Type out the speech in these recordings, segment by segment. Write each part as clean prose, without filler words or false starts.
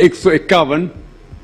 151,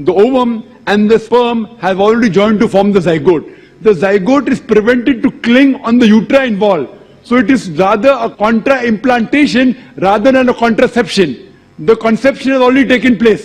the ovum and the sperm have already joined to form the zygote. The zygote is prevented to cling on the uterine wall, so it is rather a contra implantation rather than a contraception. The conception has already taken place.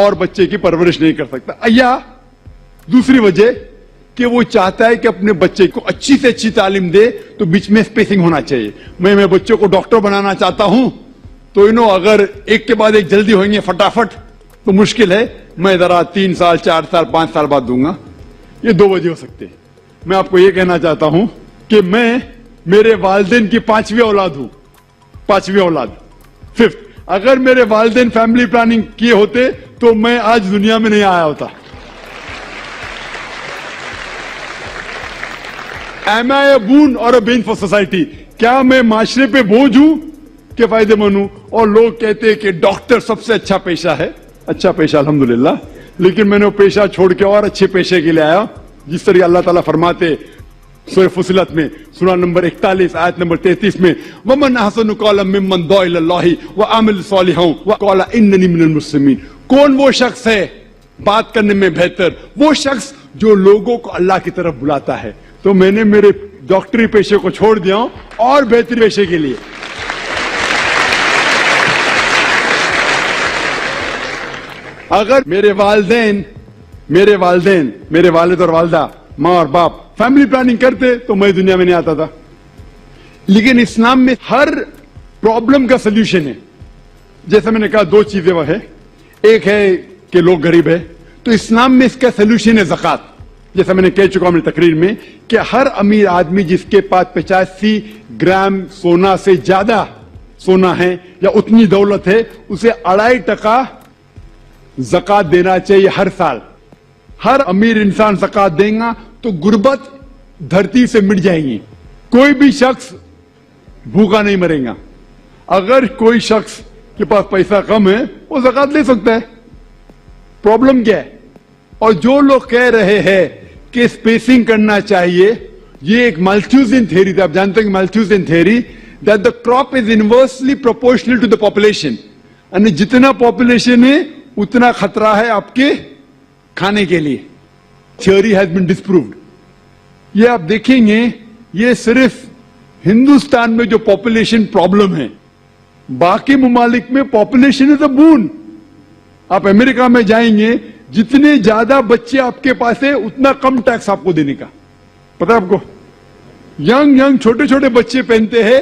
اور بچے کی پرورش نہیں کر سکتا. یا دوسری وجہ کہ وہ چاہتا ہے کہ اپنے بچے کو اچھی سے اچھی تعلیم دے تو بیچ میں اسپیسنگ ہونا چاہیے. میں بچوں کو ڈاکٹر بنانا چاہتا ہوں تو اگر ایک کے بعد ایک جلدی ہوئیں گے فٹافٹ تو مشکل ہے, میں ذرا 3 سال 4 سال 5 سال بعد دوں گا. یہ 2 وجہ ہو سکتے ہیں. میں آپ کو یہ کہنا چاہتا ہوں کہ میں میرے والدین کی 5ویں اولاد ہوں. 5ویں اولاد, 5th. اگر میرے والدین فیملی پلاننگ کیے ہوتے تو میں آج دنیا میں نہیں آیا ہوتا. Am I a boon or a bane for society? کیا میں معاشرے پہ بوجھ ہوں کہ فائدے مند ہوں؟ اور لوگ کہتے ہیں کہ ڈاکٹر سب سے اچھا پیشہ ہے. اچھا پیشہ الحمدللہ, لیکن میں نے وہ پیشہ چھوڑ کے اور اچھے پیشے کے لیے آیا. جس طرح اللہ تعالیٰ فرماتے سورہ فصلت میں سورہ نمبر 41 آیت نمبر 33 میں وَمَنْ أَحْسَنُ قَوْلًا مِّمَّنْ دَعَا إِلَى اللَّهِ وَعَمِلَ صَالِحًا وَقَالَ إِنَّنِي مِنَ الْمُسْلِمِينَ. کون وہ شخص ہے بات کرنے میں بہتر؟ وہ شخص جو لوگوں کو اللہ کی طرف بلاتا ہے. تو میں نے میرے ڈاکٹری پیشے کو چھوڑ دیا ہوں اور بہتری پیشے کے لیے. اگر میرے والد اور والدہ, ماں اور باپ فیملی پلاننگ کرتے تو میں دنیا میں نہیں آتا تھا. لیکن اسلام میں ہر پرابلم کا سلوشن ہے. جیسے میں نے کہا 2 چیزیں وہ ہے. ایک ہے کہ لوگ غریب ہے تو اسلام میں اس کا سلوشن ہے زکات. جیسا میں نے کہہ چکا ہوں اپنی تقریر میں کہ ہر امیر آدمی جس کے پاس 85 گرام سونا سے زیادہ سونا ہے یا اتنی دولت ہے اسے 2.5% زکات دینا چاہیے ہر سال. ہر امیر انسان زکات دے گا تو غربت دھرتی سے مٹ جائیں گی. کوئی بھی شخص بھوکا نہیں مرے گا. اگر کوئی شخص کے پاس پیسہ کم ہے وہ زکات لے سکتا ہے. پرابلم کیا ہے؟ اور جو لوگ کہہ رہے ہیں کہ اسپیسنگ کرنا چاہیے, یہ ایک مالتھیوزن تھیوری تھی. آپ جانتے ہیں کہ مالتھیوزن theory that the crop is inversely proportional to the population. یعنی جتنا پاپولیشن ہے اتنا خطرہ ہے آپ کے کھانے کے لیے. Theory has been disproved. یہ آپ دیکھیں گے یہ صرف ہندوستان میں جو پاپولیشن پرابلم ہے, باقی ممالک میں پاپولیشن از اے بون. آپ امریکہ میں جائیں گے جتنے زیادہ بچے آپ کے پاس ہیں اتنا کم ٹیکس آپ کو دینے کا. پتا آپ کو ینگ چھوٹے چھوٹے بچے پہنتے ہیں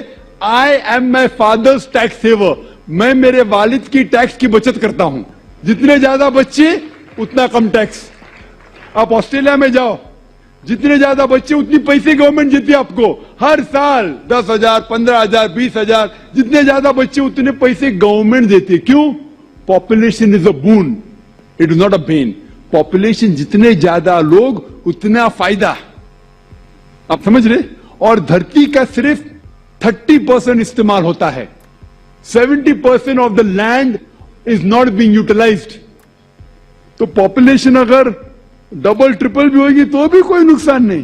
I am my father's tax saver. میں میرے والد کی ٹیکس کی بچت کرتا ہوں. جتنے زیادہ بچے اتنا کم ٹیکس. آپ آسٹریلیا میں جاؤ, جتنے زیادہ بچے اتنی پیسے گورنمنٹ دیتی ہے آپ کو ہر سال. 10,000 15,000 20,000 جتنے زیادہ بچے اتنے پیسے گورنمنٹ دیتی ہے. کیوں؟ Population is a bone, it is not a been. Population جتنے زیادہ لوگ اتنا فائدہ. آپ سمجھ رہے؟ اور دھرتی کا صرف 30% استعمال ہوتا ہے. 70% of the land is not being utilised. تو پاپولیشن اگر ڈبل ٹرپل بھی ہوگی تو بھی کوئی نقصان نہیں.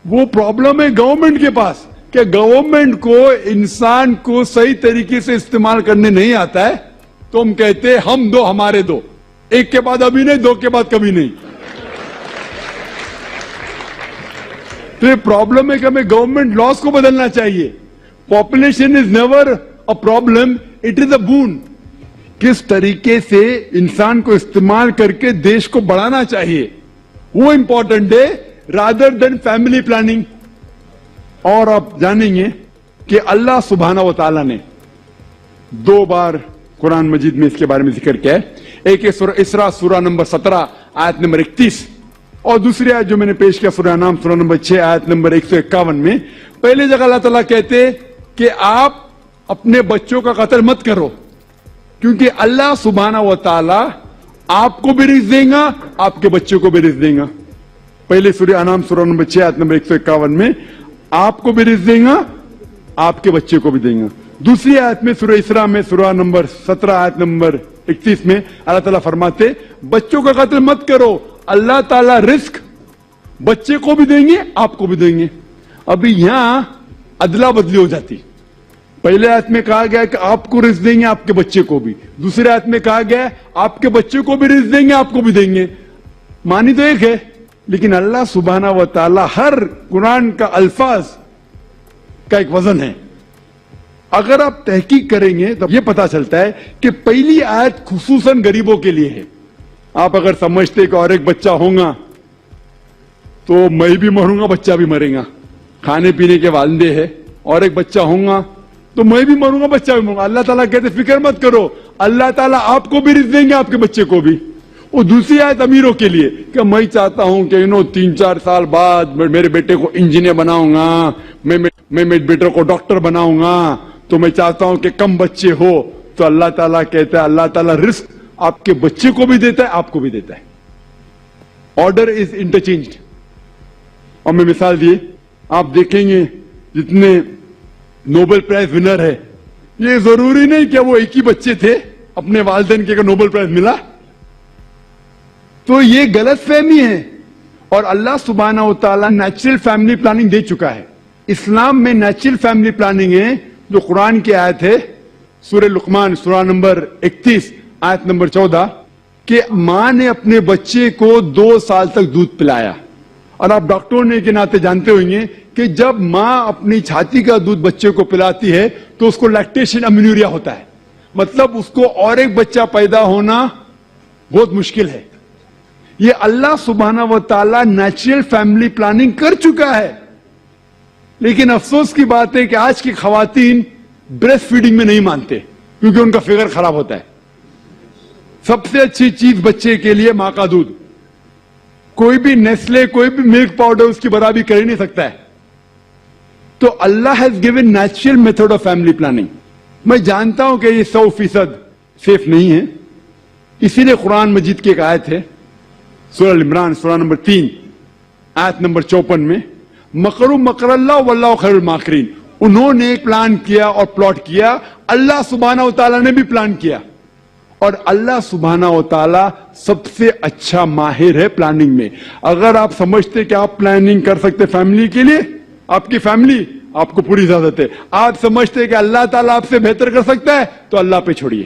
وہ پرابلم ہے گورنمنٹ کے پاس کہ گورنمنٹ کو انسان کو صحیح طریقے سے استعمال کرنے نہیں آتا ہے. تو ہم کہتے ہیں ہم دو ہمارے دو, ایک کے بعد ابھی نہیں, 2 کے بعد کبھی نہیں. تو یہ پرابلم ہے کہ ہمیں گورنمنٹ لاس کو بدلنا چاہیے. Population is never a problem, it is a bone. کس طریقے سے انسان کو استعمال کر کے دیش کو بڑھانا چاہیے وہ امپورٹنٹ ہے رادر دین فیملی پلاننگ. اور آپ جانیں گے کہ اللہ سبحانہ و تعالیٰ نے 2 بار قرآن مجید میں اس کے بارے میں ذکر کیا ہے. ایک ہے سورہ اسراء سورہ نمبر 17 آیت نمبر 31, اور دوسری آیت جو میں نے پیش کیا سورہ انعام سورہ نمبر 6 آیت نمبر 151 میں. پہلے جگہ اللہ تعالیٰ کہتے کہ آپ اپنے بچوں کا قتل مت کرو, کیونکہ اللہ سبحانہ و تعالیٰ آپ کو بھی رزق دیں گا, آپ کے بچوں کو بھی رزق دیں گا. پہلے سورہ انعام سورہ نمبر 6 آیت نمبر 151 میں آپ کو بھی رزق دیں گا, آپ کے بچے کو بھی دیں گا. دوسری آیت میں سورہ اسراء میں سورہ نمبر 17 آیت نمبر 31 میں اللہ تعالیٰ فرماتے بچوں کا قتل مت کرو, اللہ تعالیٰ رزق بچے کو بھی دیں گے آپ کو بھی دیں گے. ابھی یہاں ادلا بدلی ہو جاتی. پہلے آیت میں کہا گیا کہ آپ کو رزق دیں گے آپ کے بچے کو بھی, دوسرے آیت میں کہا گیا آپ کے بچے کو بھی رزق دیں گے آپ کو بھی دیں گے. معنی تو ایک ہے, لیکن اللہ سبحانہ و تعالیٰ ہر قرآن کا الفاظ کا ایک وزن ہے. اگر آپ تحقیق کریں گے تو یہ پتا چلتا ہے کہ پہلی آیت خصوصاً غریبوں کے لیے ہے. آپ اگر سمجھتے کہ اور ایک بچہ ہوگا تو میں بھی مروں گا, بچہ بھی مرے گا, کھانے پینے کے والدے ہیں, اور ایک بچہ ہوگا تو میں بھی مروں گا, بچہ بھی مروں گا. اللہ تعالیٰ کہتے فکر مت کرو, اللہ تعالیٰ آپ کو بھی رزق دیں گے, آپ کے بچے کو بھی. وہ دوسری آیت امیروں کے لیے کہ میں چاہتا ہوں کہ 3-4 سال بعد میرے بیٹے کو انجینئر بناؤں گا, میں میرے بیٹے کو ڈاکٹر بناؤں گا, تو میں چاہتا ہوں کہ کم بچے ہو. تو اللہ تعالیٰ کہتا ہے اللہ تعالیٰ رزق آپ کے بچے کو بھی دیتا ہے, آپ کو بھی دیتا ہے. Order is انٹرچینجڈ. اور میں مثال دیے, آپ دیکھیں گے جتنے نوبل پرائز ونر ہے, یہ ضروری نہیں کہ وہ ایک ہی بچے تھے, اپنے والدین کے نوبل پرائز ملا. تو یہ غلط فہمی ہے. اور اللہ سبحانہ و تعالیٰ نیچرل فیملی پلاننگ دے چکا ہے. اسلام میں نیچرل فیملی پلاننگ ہے جو قرآن کی آیت ہے, سورہ لقمان سورہ نمبر 31 آیت نمبر 14, کہ ماں نے اپنے بچے کو 2 سال تک دودھ پلایا. اور آپ ڈاکٹر ہونے کے ناطے جانتے ہوں گے کہ جب ماں اپنی چھاتی کا دودھ بچے کو پلاتی ہے تو اس کو لیکٹیشن امینوریا ہوتا ہے, مطلب اس کو اور ایک بچہ پیدا ہونا بہت مشکل ہے. یہ اللہ سبحانہ و تعالیٰ نیچرل فیملی پلاننگ کر چکا ہے. لیکن افسوس کی بات ہے کہ آج کی خواتین بریسٹ فیڈنگ میں نہیں مانتے کیونکہ ان کا فگر خراب ہوتا ہے. سب سے اچھی چیز بچے کے لیے ماں کا دودھ. کوئی بھی نیسلے, کوئی بھی ملک پاؤڈر اس کی برابری کر ہی نہیں سکتا ہے. تو Allah has given natural method of family planning. میں جانتا ہوں کہ یہ 100% سیف نہیں ہے, اسی لیے قرآن مجید کی ایک آیت ہے سورہ عمران سورہ نمبر 3 آیت نمبر 54 میں, مکروا مکر اللہ واللہ خیر الماکرین. انہوں نے پلان کیا اور پلاٹ کیا, اللہ سبحانہ و تعالیٰ نے بھی پلان کیا. اور اللہ سبحانہ و تعالیٰ سب سے اچھا ماہر ہے پلاننگ میں. اگر آپ سمجھتے کہ آپ پلاننگ کر سکتے فیملی کے لیے, آپ کی فیملی, آپ کو پوری اجازت ہے. آپ سمجھتے کہ اللہ تعالیٰ آپ سے بہتر کر سکتا ہے تو اللہ پہ چھوڑیے.